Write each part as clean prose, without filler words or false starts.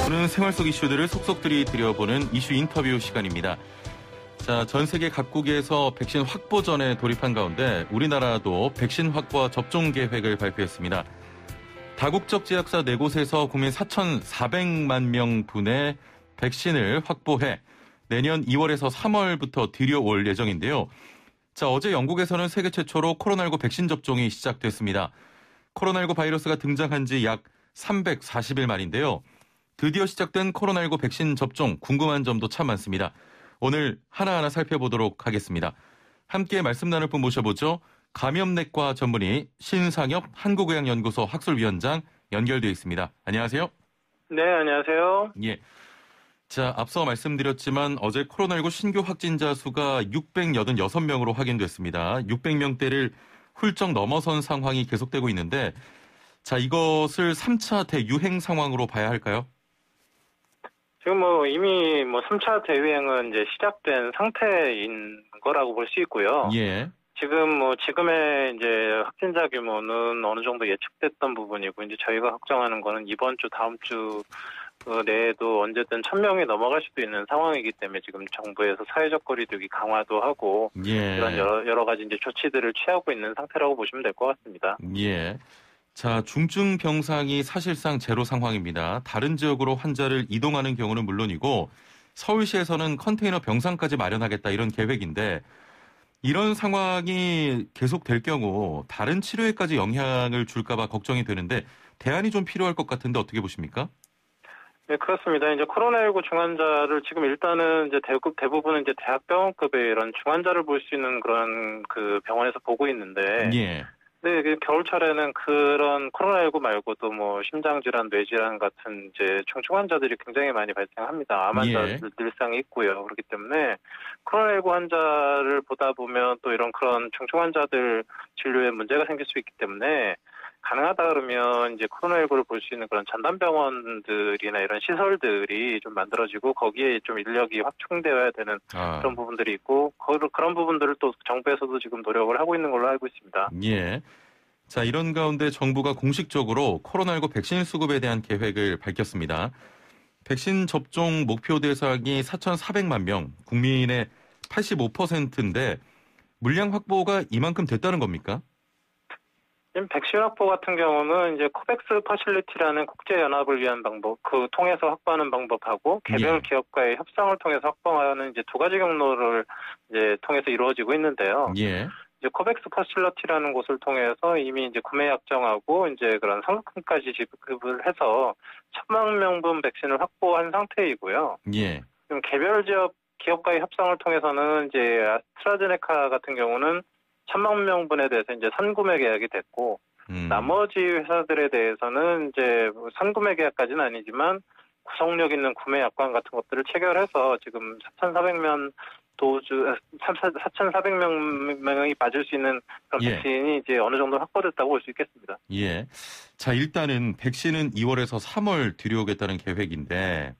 오늘은 생활 속 이슈들을 속속들이 들여보는 이슈 인터뷰 시간입니다. 자, 전 세계 각국에서 백신 확보전에 돌입한 가운데 우리나라도 백신 확보와 접종 계획을 발표했습니다. 다국적 제약사 4곳에서 국민 4,400만 명분의 백신을 확보해 내년 2월에서 3월부터 들여올 예정인데요. 자, 어제 영국에서는 세계 최초로 코로나19 백신 접종이 시작됐습니다. 코로나19 바이러스가 등장한 지 약 340일 만인데요. 드디어 시작된 코로나19 백신 접종 궁금한 점도 참 많습니다. 오늘 하나하나 살펴보도록 하겠습니다. 함께 말씀 나눌 분 모셔보죠. 감염내과 전문의 신상엽 한국의학연구소 학술위원장 연결되어 있습니다. 안녕하세요. 네, 안녕하세요. 예. 자, 앞서 말씀드렸지만 어제 코로나19 신규 확진자 수가 686명으로 확인됐습니다. 600명대를 훌쩍 넘어선 상황이 계속되고 있는데, 자, 이것을 3차 대유행 상황으로 봐야 할까요? 지금 이미 3차 대유행은 이제 시작된 상태인 거라고 볼 수 있고요. 예. 지금의 이제 확진자 규모는 어느 정도 예측됐던 부분이고, 이제 저희가 걱정하는 거는 이번 주, 다음 주 내에도 언제든 1,000명이 넘어갈 수도 있는 상황이기 때문에 지금 정부에서 사회적 거리두기 강화도 하고, 예. 이런 여러 가지 이제 조치들을 취하고 있는 상태라고 보시면 될 것 같습니다. 예. 자, 중증 병상이 사실상 제로 상황입니다. 다른 지역으로 환자를 이동하는 경우는 물론이고 서울시에서는 컨테이너 병상까지 마련하겠다 이런 계획인데 이런 상황이 계속될 경우 다른 치료에까지 영향을 줄까 봐 걱정이 되는데 대안이 좀 필요할 것 같은데 어떻게 보십니까? 네, 그렇습니다. 이제 코로나19 중환자를 지금 일단은 이제 대부분은 이제 대학병원급의 이런 중환자를 볼 수 있는 그런 그 병원에서 보고 있는데. 예. 네, 겨울철에는 그런 코로나19 말고도 심장질환, 뇌질환 같은 이제 중증 환자들이 굉장히 많이 발생합니다. 암 환자들 늘상 있고요. 그렇기 때문에 코로나19 환자를 보다 보면 또 이런 그런 중증 환자들 진료에 문제가 생길 수 있기 때문에 가능하다 그러면 이제 코로나19를 볼 수 있는 그런 전담병원들이나 이런 시설들이 좀 만들어지고 거기에 좀 인력이 확충되어야 되는 그런 부분들이 있고 그런 부분들을 또 정부에서도 지금 노력을 하고 있는 걸로 알고 있습니다. 예. 자, 이런 가운데 정부가 공식적으로 코로나19 백신 수급에 대한 계획을 밝혔습니다. 백신 접종 목표 대상이 4,400만 명, 국민의 85%인데 물량 확보가 이만큼 됐다는 겁니까? 백신 확보 같은 경우는 이제 코백스 퍼실리티라는 국제연합을 위한 방법, 통해서 확보하는 방법하고 개별 기업과의 협상을 통해서 확보하는 이제 두 가지 경로를 이제 통해서 이루어지고 있는데요. 예. 이제 코백스 퍼실리티라는 곳을 통해서 이미 이제 구매 약정하고 이제 그런 상품까지 지급을 해서 1,000만 명분 백신을 확보한 상태이고요. 예. 지금 개별 기업과의 협상을 통해서는 이제 아스트라제네카 같은 경우는 1,000만 명분에 대해서 이제 선구매 계약이 됐고, 나머지 회사들에 대해서는 이제 선구매 계약까지는 아니지만 구속력 있는 구매 약관 같은 것들을 체결해서 지금 4,400명 4,400명이 맞을 수 있는 그런 백신이 이제 어느 정도 확보됐다고 볼 수 있겠습니다. 예. 자, 일단은 백신은 2월에서 3월 들여오겠다는 계획인데,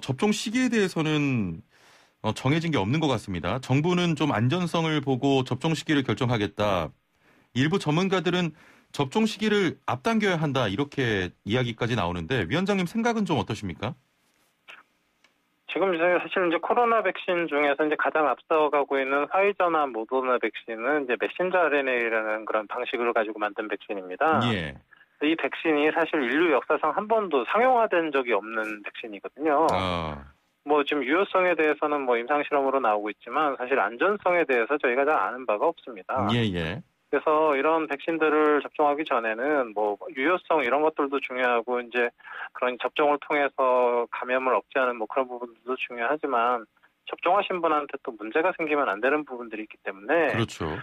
접종 시기에 대해서는 정해진 게 없는 것 같습니다. 정부는 좀 안전성을 보고 접종 시기를 결정하겠다. 일부 전문가들은 접종 시기를 앞당겨야 한다. 이렇게 이야기까지 나오는데 위원장님 생각은 좀 어떠십니까? 지금 사실 이제 코로나 백신 중에서 이제 가장 앞서가고 있는 화이저나 모더나 백신은 이제 메신저 RNA라는 그런 방식을 가지고 만든 백신입니다. 예. 이 백신이 사실 인류 역사상 한 번도 상용화된 적이 없는 백신이거든요. 지금 유효성에 대해서는 임상실험으로 나오고 있지만 사실 안전성에 대해서 저희가 잘 아는 바가 없습니다. 예. 그래서 이런 백신들을 접종하기 전에는 유효성 이런 것들도 중요하고 이제 그런 접종을 통해서 감염을 억제하는 그런 부분들도 중요하지만 접종하신 분한테 또 문제가 생기면 안 되는 부분들이 있기 때문에 그렇죠.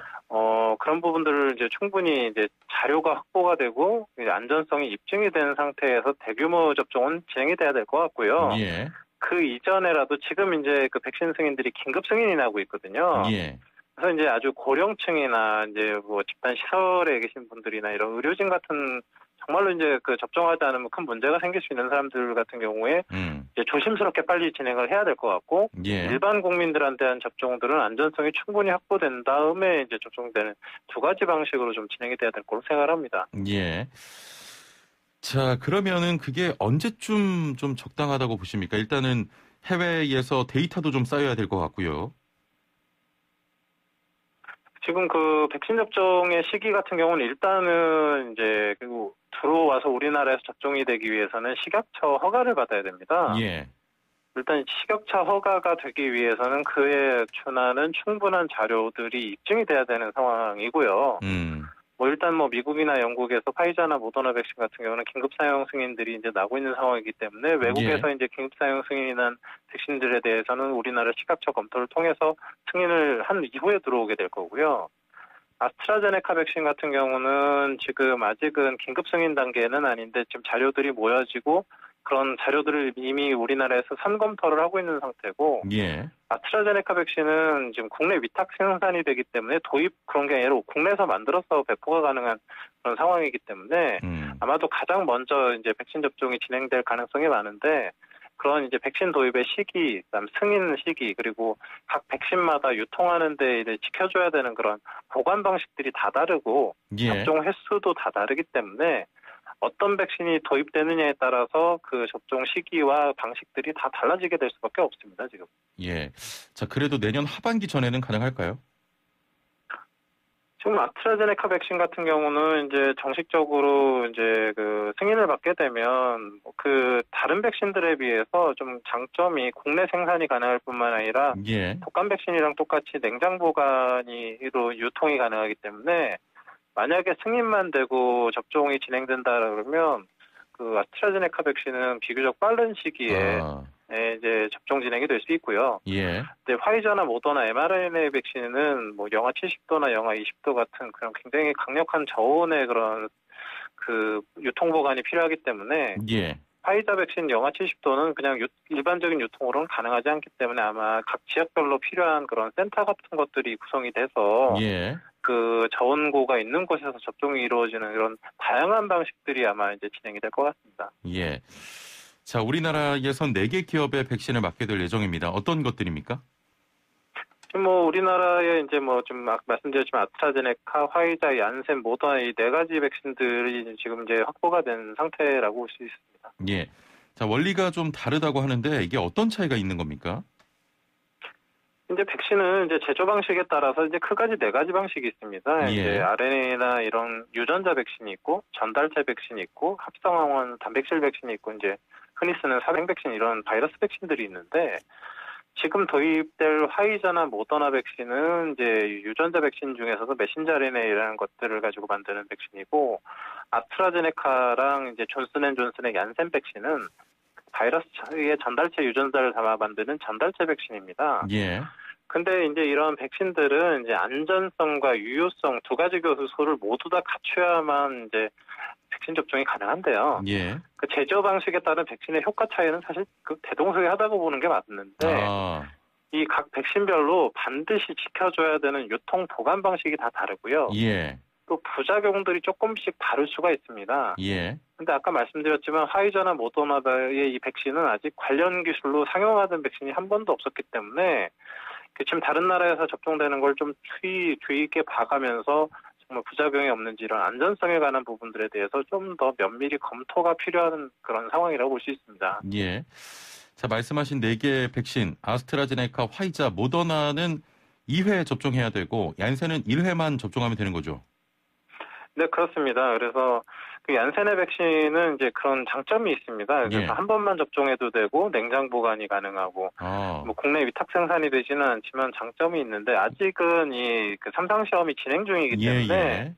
그런 부분들을 이제 충분히 이제 자료가 확보가 되고 이제 안전성이 입증이 된 상태에서 대규모 접종은 진행이 돼야 될 것 같고요. 예. 그 이전에라도 지금 이제 그 백신 승인들이 긴급 승인이 나고 있거든요. 예. 그래서 이제 아주 고령층이나 이제 집단 시설에 계신 분들이나 이런 의료진 같은 정말로 이제 접종하지 않으면 큰 문제가 생길 수 있는 사람들 같은 경우에 이제 조심스럽게 빨리 진행을 해야 될 것 같고 일반 국민들한테 한 접종들은 안전성이 충분히 확보된 다음에 이제 접종되는 두 가지 방식으로 좀 진행이 돼야 될 거로 생각합니다. 예. 자, 그러면은 그게 언제쯤 좀 적당하다고 보십니까? 일단은 해외에서 데이터도 좀 쌓여야 될 것 같고요. 지금 그 백신 접종의 시기 같은 경우는 일단은 이제 그리고 들어와서 우리나라에서 접종이 되기 위해서는 식약처 허가를 받아야 됩니다. 예. 일단 식약처 허가가 되기 위해서는 그에 준하는 충분한 자료들이 입증이 돼야 되는 상황이고요. 뭐 일단 뭐 미국이나 영국에서 파이자나 모더나 백신 같은 경우는 긴급 사용 승인들이 이제 나고 있는 상황이기 때문에 외국에서 이제 긴급 사용 승인이 난 백신들에 대해서는 우리나라 식약처 검토를 통해서 승인을 한 이후에 들어오게 될 거고요. 아스트라제네카 백신 같은 경우는 지금 아직은 긴급 승인 단계는 아닌데 지금 자료들이 모여지고 그런 자료들을 이미 우리나라에서 선검토를 하고 있는 상태고, 예. 아스트라제네카 백신은 지금 국내 위탁 생산이 되기 때문에 도입 그런 게 아니라 국내에서 만들어서 배포가 가능한 그런 상황이기 때문에 아마도 가장 먼저 이제 백신 접종이 진행될 가능성이 많은데, 그런 이제 백신 도입의 시기, 그다음 승인 시기, 그리고 각 백신마다 유통하는 데 이제 지켜줘야 되는 그런 보관 방식들이 다 다르고 접종 횟수도 다 다르기 때문에 어떤 백신이 도입되느냐에 따라서 그 접종 시기와 방식들이 다 달라지게 될 수밖에 없습니다, 지금. 예. 자, 그래도 내년 하반기 전에는 가능할까요? 지금 아스트라제네카 백신 같은 경우는 이제 정식적으로 이제 그 승인을 받게 되면 그 다른 백신들에 비해서 좀 장점이 국내 생산이 가능할 뿐만 아니라 독감 백신이랑 똑같이 냉장 보관으로 유통이 가능하기 때문에 만약에 승인만 되고 접종이 진행된다 그러면 그 아스트라제네카 백신은 비교적 빠른 시기에 이제 접종 진행이 될 수 있고요. 근데 화이자나 모더나 mRNA 백신은 뭐 영하 70도나 영하 20도 같은 그런 굉장히 강력한 저온의 그런 그 유통 보관이 필요하기 때문에 화이자 백신 영하 70도는 그냥 일반적인 유통으로는 가능하지 않기 때문에 아마 각 지역별로 필요한 그런 센터 같은 것들이 구성이 돼서 그 저온고가 있는 곳에서 접종이 이루어지는 이런 다양한 방식들이 아마 이제 진행이 될 것 같습니다. 예. 자, 우리나라에선 4개 기업의 백신을 맞게 될 예정입니다. 어떤 것들입니까? 지금 뭐 우리나라에 이제 뭐 좀 말씀드렸지만 아스트라제네카, 화이자, 얀센, 모더나 이 4가지 백신들이 지금 이제 확보가 된 상태라고 볼 수 있습니다. 예. 자, 원리가 좀 다르다고 하는데 이게 어떤 차이가 있는 겁니까? 이제 백신은 이제 제조 방식에 따라서 이제 크가지 4가지 방식이 있습니다. 이제 RNA나 이런 유전자 백신이 있고, 전달체 백신이 있고, 합성항원 단백질 백신이 있고, 이제 흔히 쓰는 사생 백신 이런 바이러스 백신들이 있는데, 지금 도입될 화이자나 모더나 백신은 이제 유전자 백신 중에서도 메신저 RNA라는 것들을 가지고 만드는 백신이고, 아스트라제네카랑 이제 존슨앤존슨의 얀센 백신은 바이러스의 전달체 유전자를 담아 만드는 전달체 백신입니다. 근데 이제 이런 백신들은 이제 안전성과 유효성 2가지 요소를 모두 다 갖춰야만 이제 백신 접종이 가능한데요. 그 제조 방식에 따른 백신의 효과 차이는 사실 그 대동소이하다고 보는 게 맞는데 이 각 백신별로 반드시 지켜줘야 되는 유통 보관 방식이 다 다르고요. 또 부작용들이 조금씩 다를 수가 있습니다. 근데 아까 말씀드렸지만 화이자나 모더나의 이 백신은 아직 관련 기술로 상용화된 백신이 한 번도 없었기 때문에 지금 다른 나라에서 접종되는 걸 좀 주의 있게 봐가면서 정말 부작용이 없는지 이런 안전성에 관한 부분들에 대해서 좀 더 면밀히 검토가 필요한 그런 상황이라고 볼 수 있습니다. 자, 말씀하신 4개의 백신, 아스트라제네카, 화이자, 모더나는 2회 접종해야 되고 얀센은 1회만 접종하면 되는 거죠? 네, 그렇습니다. 그래서 그 얀센의 백신은 이제 그런 장점이 있습니다. 그래서 한 번만 접종해도 되고 냉장 보관이 가능하고 뭐 국내 위탁 생산이 되지는 않지만 장점이 있는데 아직은 이 그 3상 시험이 진행 중이기 때문에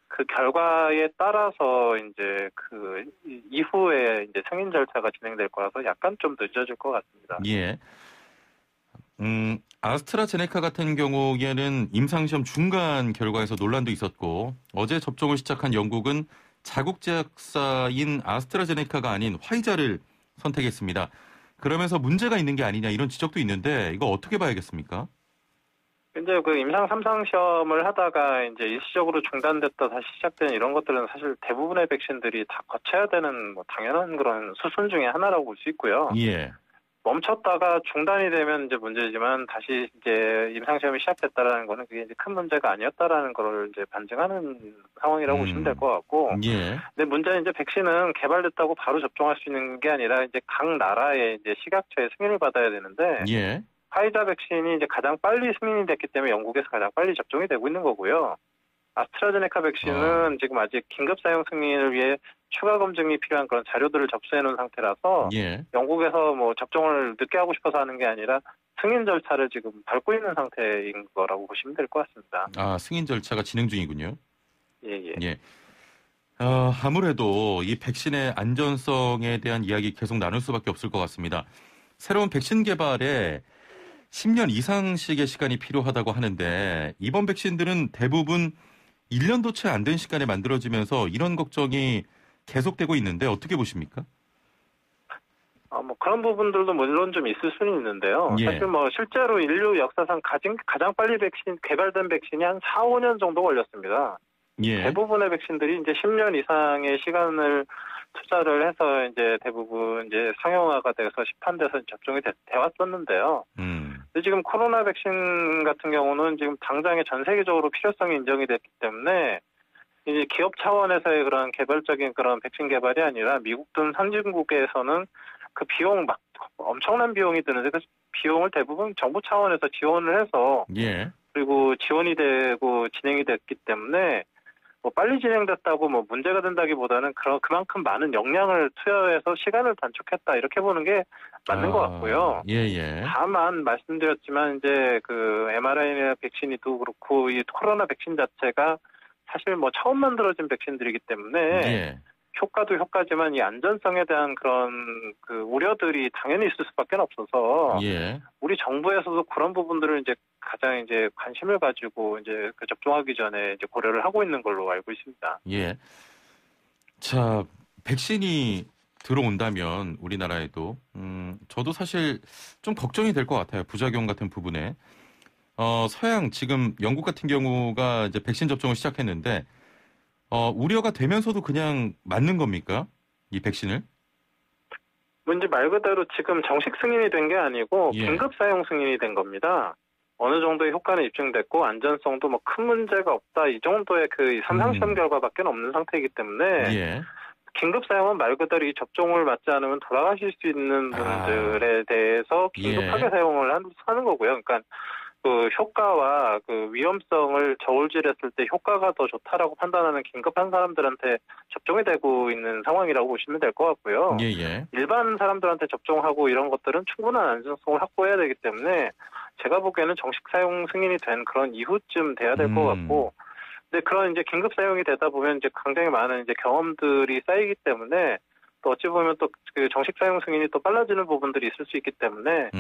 그 결과에 따라서 이제 그 이후에 이제 승인 절차가 진행될 거라서 약간 좀 늦어질 것 같습니다. 아스트라제네카 같은 경우에는 임상시험 중간 결과에서 논란도 있었고 어제 접종을 시작한 영국은 자국 제약사인 아스트라제네카가 아닌 화이자를 선택했습니다. 그러면서 문제가 있는 게 아니냐 이런 지적도 있는데 이거 어떻게 봐야겠습니까? 이제 그 임상 3상 시험을 하다가 이제 일시적으로 중단됐다 다시 시작된 이런 것들은 사실 대부분의 백신들이 다 거쳐야 되는 뭐 당연한 그런 수순 중에 하나라고 볼 수 있고요. 멈췄다가 중단이 되면 이제 문제지만 다시 이제 임상시험이 시작됐다라는 거는 그게 이제 큰 문제가 아니었다라는 걸 이제 반증하는 상황이라고 보시면 될 것 같고. 예. 근데 문제는 이제 백신은 개발됐다고 바로 접종할 수 있는 게 아니라 이제 각 나라의 이제 식약처의 승인을 받아야 되는데. 예. 화이자 백신이 이제 가장 빨리 승인이 됐기 때문에 영국에서 가장 빨리 접종이 되고 있는 거고요. 아스트라제네카 백신은 지금 아직 긴급 사용 승인을 위해 추가 검증이 필요한 그런 자료들을 접수해 놓은 상태라서 예. 영국에서 뭐 접종을 늦게 하고 싶어서 하는 게 아니라 승인 절차를 지금 밟고 있는 상태인 거라고 보시면 될 것 같습니다. 아, 승인 절차가 진행 중이군요. 예. 예. 아무래도 이 백신의 안전성에 대한 이야기 계속 나눌 수밖에 없을 것 같습니다. 새로운 백신 개발에 10년 이상씩의 시간이 필요하다고 하는데 이번 백신들은 대부분 1년도 채 안 된 시간에 만들어지면서 이런 걱정이 계속되고 있는데 어떻게 보십니까? 뭐 그런 부분들도 물론 좀 있을 수는 있는데요. 예. 사실 뭐 실제로 인류 역사상 가장 빨리 개발된 백신이 한 4, 5년 정도 걸렸습니다. 예. 대부분의 백신들이 이제 10년 이상의 시간을 투자를 해서 이제 대부분 이제 상용화가 돼서 시판돼서 접종이 되었었는데요. 근데 지금 코로나 백신 같은 경우는 지금 당장에 전 세계적으로 필요성이 인정이 됐기 때문에 이제 기업 차원에서의 그런 개발적인 그런 백신 개발이 아니라 미국 등 선진국에서는 그 비용 막 엄청난 비용이 드는데 그 비용을 대부분 정부 차원에서 지원을 해서 예. 그리고 지원이 되고 진행이 됐기 때문에 뭐 빨리 진행됐다고 뭐 문제가 된다기보다는 그만큼 많은 역량을 투여해서 시간을 단축했다 이렇게 보는 게 맞는 것 같고요. 예. 다만 말씀드렸지만 이제 그 mRNA 백신이도 그렇고 이 코로나 백신 자체가 사실 뭐 처음 만들어진 백신들이기 때문에 예. 효과도 효과지만 이 안전성에 대한 그런 그 우려들이 당연히 있을 수밖에 없어서 예. 우리 정부에서도 그런 부분들을 이제 가장 이제 관심을 가지고 이제 그 접종하기 전에 이제 고려를 하고 있는 걸로 알고 있습니다. 예. 자, 백신이 들어온다면 우리나라에도 저도 사실 좀 걱정이 될 것 같아요. 부작용 같은 부분에. 서양 지금 영국 같은 경우가 이제 백신 접종을 시작했는데 우려가 되면서도 그냥 맞는 겁니까? 이 백신을? 뭔지 말 그대로 지금 정식 승인이 된 게 아니고 예. 긴급 사용 승인이 된 겁니다. 어느 정도의 효과는 입증됐고 안전성도 뭐 큰 문제가 없다 이 정도의 그 삼상시험 결과밖에 없는 상태이기 때문에 예. 긴급 사용은 말 그대로 이 접종을 맞지 않으면 돌아가실 수 있는 분들에 대해서 긴급하게 사용을 하는 거고요. 그러니까 그 효과와 그 위험성을 저울질했을 때 효과가 더 좋다라고 판단하는 긴급한 사람들한테 접종이 되고 있는 상황이라고 보시면 될 것 같고요. 예. 일반 사람들한테 접종하고 이런 것들은 충분한 안전성을 확보해야 되기 때문에 제가 보기에는 정식 사용 승인이 된 그런 이후쯤 돼야 될 것 같고, 근데 그런 이제 긴급 사용이 되다 보면 이제 굉장히 많은 이제 경험들이 쌓이기 때문에 또 어찌 보면 또 그 정식 사용 승인이 또 빨라지는 부분들이 있을 수 있기 때문에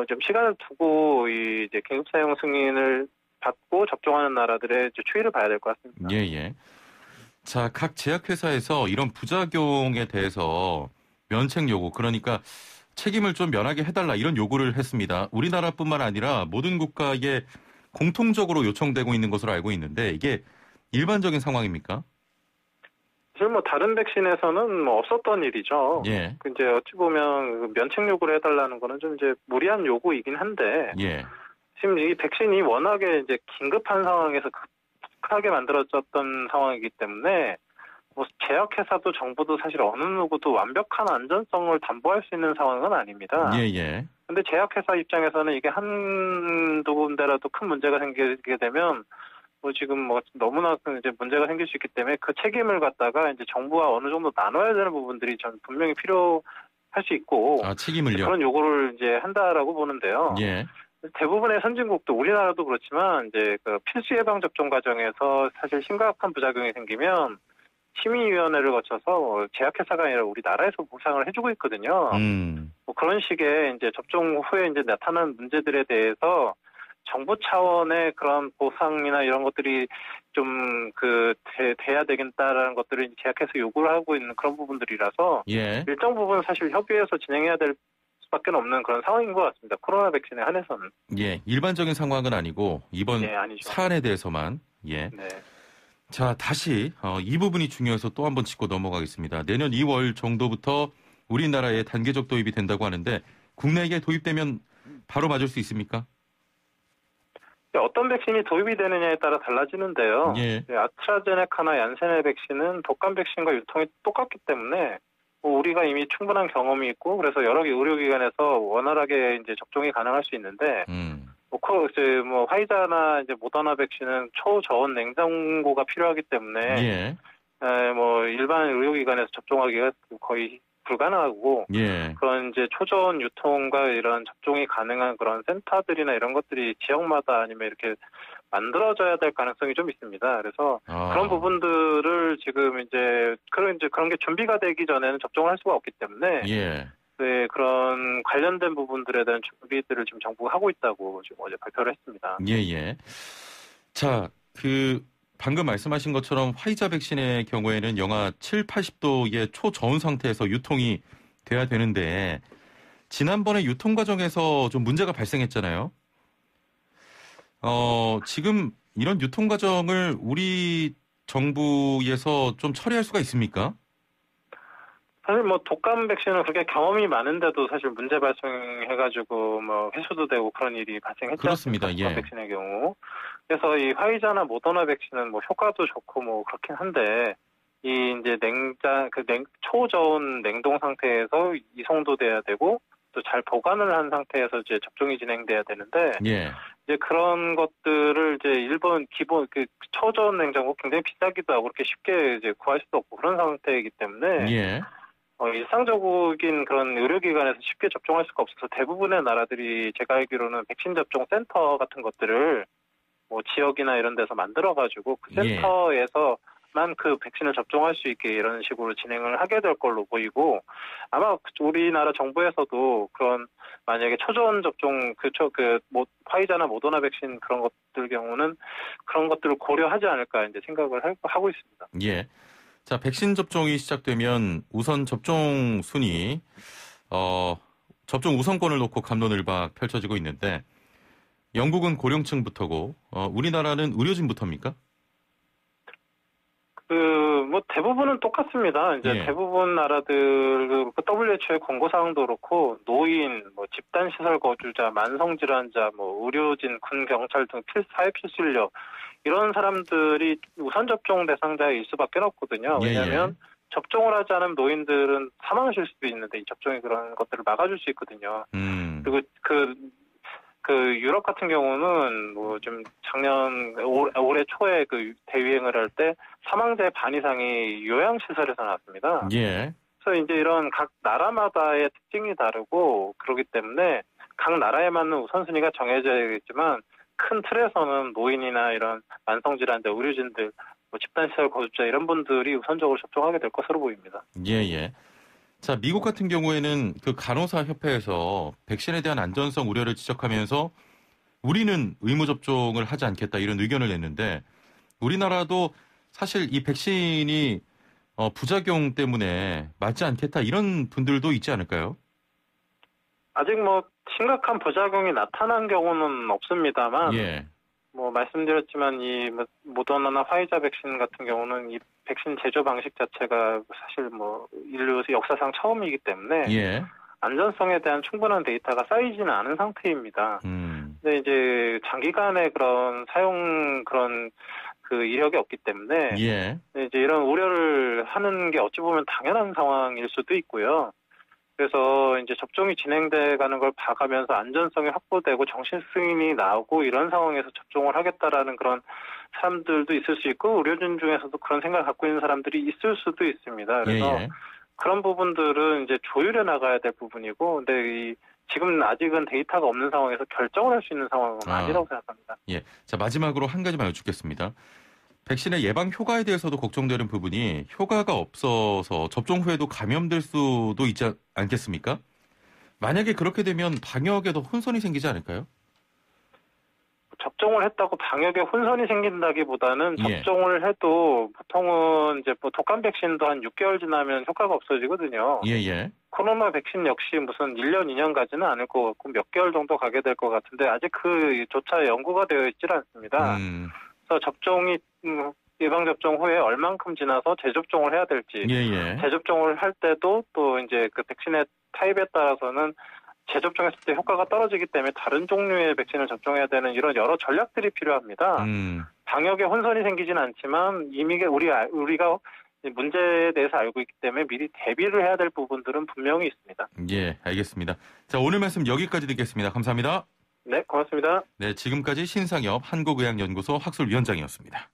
좀 시간을 두고 이 이제 긴급 사용 승인을 받고 접종하는 나라들의 이제 추이를 봐야 될 것 같습니다. 예. 자, 각 제약회사에서 이런 부작용에 대해서 면책 요구, 그러니까 책임을 좀 면하게 해달라 이런 요구를 했습니다. 우리나라뿐만 아니라 모든 국가에 공통적으로 요청되고 있는 것으로 알고 있는데 이게 일반적인 상황입니까? 사실 뭐 다른 백신에서는 뭐 없었던 일이죠. 예. 이제 어찌 보면 면책 요구를 해달라는 거는 좀 이제 무리한 요구이긴 한데 예. 지금 이 백신이 워낙에 이제 긴급한 상황에서 급하게 만들어졌던 상황이기 때문에 뭐 제약회사도 정부도 사실 어느 누구도 완벽한 안전성을 담보할 수 있는 상황은 아닙니다. 예. 근데 제약회사 입장에서는 이게 한두 군데라도 큰 문제가 생기게 되면 뭐 지금 뭐 너무나 이제 문제가 생길 수 있기 때문에 그 책임을 갖다가 이제 정부와 어느 정도 나눠야 되는 부분들이 전 분명히 필요할 수 있고 책임을요? 그런 요구를 이제 한다라고 보는데요. 예. 대부분의 선진국도 우리나라도 그렇지만 이제 그 필수 예방 접종 과정에서 사실 심각한 부작용이 생기면 심의위원회를 거쳐서 제약회사가 아니라 우리나라에서 보상을 해주고 있거든요. 뭐 그런 식의 이제 접종 후에 이제 나타난 문제들에 대해서 정부 차원의 그런 보상이나 이런 것들이 좀 돼야 되겠다라는 것들을 제약회사 요구를 하고 있는 그런 부분들이라서 일정 부분 사실 협의해서 진행해야 될 수밖에 없는 그런 상황인 것 같습니다. 코로나 백신에 한해서는. 예, 일반적인 상황은 아니고 이번 사안에 대해서만. 예. 네. 자, 다시 이 부분이 중요해서 또 한번 짚고 넘어가겠습니다. 내년 2월 정도부터 우리나라에 단계적 도입이 된다고 하는데 국내에 도입되면 바로 맞을 수 있습니까? 어떤 백신이 도입이 되느냐에 따라 달라지는데요. 예. 아스트라제네카나 얀센의 백신은 독감 백신과 유통이 똑같기 때문에 우리가 이미 충분한 경험이 있고 그래서 여러 개 의료기관에서 원활하게 이제 접종이 가능할 수 있는데 화이자나 이제 모더나 백신은 초저온 냉장고가 필요하기 때문에 예. 일반 의료기관에서 접종하기가 거의 불가능하고 그런 이제 초저온 유통과 이런 접종이 가능한 그런 센터들이나 이런 것들이 지역마다 아니면 이렇게 만들어져야 될 가능성이 좀 있습니다. 그래서 그런 부분들을 지금 이제 그런 게 준비가 되기 전에는 접종을 할 수가 없기 때문에 네, 그런 관련된 부분들에 대한 준비들을 지금 정부가 하고 있다고 지금 어제 발표를 했습니다. 예. 자, 방금 말씀하신 것처럼 화이자 백신의 경우에는 영하 7, 80도의 초저온 상태에서 유통이 돼야 되는데 지난번에 유통 과정에서 좀 문제가 발생했잖아요. 지금 이런 유통 과정을 우리 정부에서 좀 처리할 수가 있습니까? 사실 독감 백신은 그렇게 경험이 많은데도 사실 문제 발생해가지고 회수도 되고 그런 일이 발생했지 그렇습니다. 않습니까? 독감 백신의 경우. 그래서 이 화이자나 모더나 백신은 효과도 좋고 그렇긴 한데 이 이제 초저온 냉동 상태에서 이송도 돼야 되고 또 잘 보관을 한 상태에서 이제 접종이 진행돼야 되는데 이제 그런 것들을 이제 일본 기본 초저온 냉장고 굉장히 비싸기도 하고 그렇게 쉽게 이제 구할 수도 없고 그런 상태이기 때문에 일상적인 그런 의료기관에서 쉽게 접종할 수가 없어서 대부분의 나라들이 제가 알기로는 백신 접종 센터 같은 것들을 지역이나 이런 데서 만들어가지고 그 센터에서만 그 백신을 접종할 수 있게 이런 식으로 진행을 하게 될 걸로 보이고 아마 우리나라 정부에서도 그런 만약에 초저온 접종 화이자나 모더나 백신 그런 것들 경우는 그런 것들을 고려하지 않을까 이제 생각을 하고 있습니다. 예. 자, 백신 접종이 시작되면 우선 접종 순위, 접종 우선권을 놓고 갑론을박 펼쳐지고 있는데 영국은 고령층부터고 우리나라는 의료진부터입니까? 대부분은 똑같습니다. 이제 대부분 나라들 WHO의 권고사항도 그렇고 노인, 집단시설 거주자, 만성질환자, 의료진, 군, 경찰 등 사회 필수 인력 이런 사람들이 우선 접종 대상자일 수밖에 없거든요. 왜냐하면 접종을 하지 않은 노인들은 사망하실 수도 있는데 이 접종이 그런 것들을 막아줄 수 있거든요. 그리고 유럽 같은 경우는 좀 올해 초에 대유행을 할 때 사망자의 반 이상이 요양시설에서 나왔습니다. 그래서 이제 이런 각 나라마다의 특징이 다르고 그렇기 때문에 각 나라에 맞는 우선순위가 정해져야겠지만 큰 틀에서는 노인이나 이런 만성질환자, 의료진들, 집단시설 거주자 이런 분들이 우선적으로 접종하게 될 것으로 보입니다. 자, 미국 같은 경우에는 간호사협회에서 백신에 대한 안전성 우려를 지적하면서 우리는 의무 접종을 하지 않겠다 이런 의견을 냈는데 우리나라도 사실 이 백신이 부작용 때문에 맞지 않겠다 이런 분들도 있지 않을까요? 아직 심각한 부작용이 나타난 경우는 없습니다만 말씀드렸지만 이 모더나나 화이자 백신 같은 경우는 이 백신 제조 방식 자체가 사실 인류 역사상 처음이기 때문에 안전성에 대한 충분한 데이터가 쌓이지는 않은 상태입니다. 근데 이제 장기간의 그런 사용 이력이 없기 때문에 이제 이런 우려를 하는 게 어찌 보면 당연한 상황일 수도 있고요. 그래서 이제 접종이 진행돼 가는 걸 봐가면서 안전성이 확보되고 정신 승인이 나오고 이런 상황에서 접종을 하겠다라는 그런 사람들도 있을 수 있고 의료진 중에서도 그런 생각을 갖고 있는 사람들이 있을 수도 있습니다. 그래서 그런 부분들은 이제 조율해 나가야 될 부분이고 근데 지금 아직은 데이터가 없는 상황에서 결정을 할 수 있는 상황은 아니라고 생각합니다. 자, 마지막으로 한 가지만 여쭙겠습니다. 백신의 예방 효과에 대해서도 걱정되는 부분이 효과가 없어서 접종 후에도 감염될 수도 있지 않겠습니까? 만약에 그렇게 되면 방역에도 혼선이 생기지 않을까요? 접종을 했다고 방역에 혼선이 생긴다기보다는 접종을 해도 보통은 이제 독감 백신도 한 6개월 지나면 효과가 없어지거든요. 코로나 백신 역시 무슨 1년, 2년 가지는 않을 것 같고 몇 개월 정도 가게 될 것 같은데 아직 그조차 연구가 되어 있질 않습니다. 그래서 접종이 예방접종 후에 얼만큼 지나서 재접종을 해야 될지 재접종을 할 때도 또 이제 그 백신의 타입에 따라서는 재접종했을 때 효과가 떨어지기 때문에 다른 종류의 백신을 접종해야 되는 이런 여러 전략들이 필요합니다. 방역에 혼선이 생기진 않지만 이미 우리가 문제에 대해서 알고 있기 때문에 미리 대비를 해야 될 부분들은 분명히 있습니다. 예, 알겠습니다. 자, 오늘 말씀 여기까지 듣겠습니다. 감사합니다. 네, 고맙습니다. 네, 지금까지 신상엽 한국의학연구소 학술위원장이었습니다.